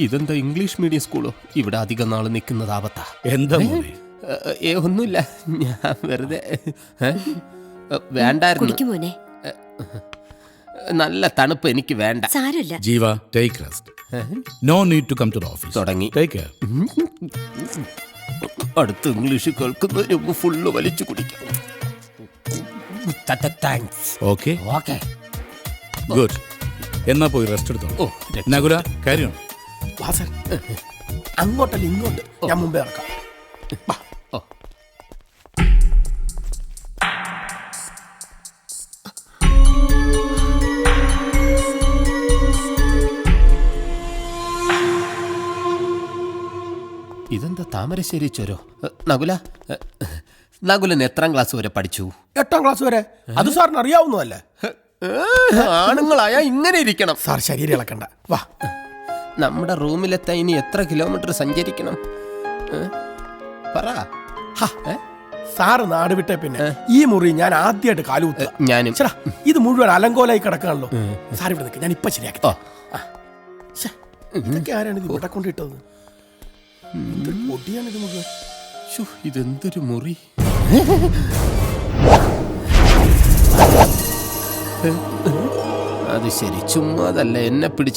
ഇതെന്താ English medium സ്കൂളോ? ഇവിടെ അധികം നാൾ നിൽക്കുന്നതാവത്താ. എന്താ മോനെ? ഒന്നുമില്ല, ഞാൻ വെറുതെ വേണ്ടായിരുന്നു. കുടിക്കും മോനെ. നല്ല തണുപ്പ് എനിക്ക് വേണ്ട. സാരമില്ല. Jeeva, take rest. No need to come to the office. തുടങ്ങി. Take care. അടുത്ത് ഇംഗ്ലീഷ് കേൾക്കുന്നതിന് മുമ്പ് ഫുള്ള് വലിച്ചു കുടിക്കാം. Okay okay, good. എന്നാ പോയി റെസ്റ്റ് എടുത്തോ. ഓ, നകുല, കാര്യം അങ്ങോട്ടല്ല ഇങ്ങോട്ട്, ഞാൻ മുമ്പേ ഇറക്കാം. ഓ. ഇതെന്താ താമരശ്ശേരി ചുരോ? നകുല, നകുലൻ എത്രാം ക്ലാസ് വരെ പഠിച്ചു? 8ാം ക്ലാസ് വരെ. അത് സാറിന് അറിയാവുന്നതല്ലേ. ആണുങ്ങളായ ഇങ്ങനെ ഇരിക്കണം. സാർ ശരീരം ഇളക്കണ്ട, വാ. നമ്മുടെ റൂമിലെത്താൻ ഇനി എത്ര കിലോമീറ്റർ സഞ്ചരിക്കണം? പറ. സാറ് നാട് വിട്ടേ പിന്നെ ഈ മുറി ഞാൻ ആദ്യമായിട്ട് കാലുകുത്ത. ഞാനും. ഇത് മുഴുവൻ അലങ്കോലായി കിടക്കാണല്ലോ. സാർ ഇവിടെ നിൽക്ക്, ഞാൻ ഇപ്പൊ ശരിയാക്കി. ഇതൊക്കെ ആരാണ് ഇത് ഇവിടെ കൊണ്ടിട്ടത്? പൊടിയാണിത് മുഴുവൻ. ഇതെന്തൊരു മുറി! അത് ശരി, ചുമ്മാതല്ല എന്നെ പിടിച്ച്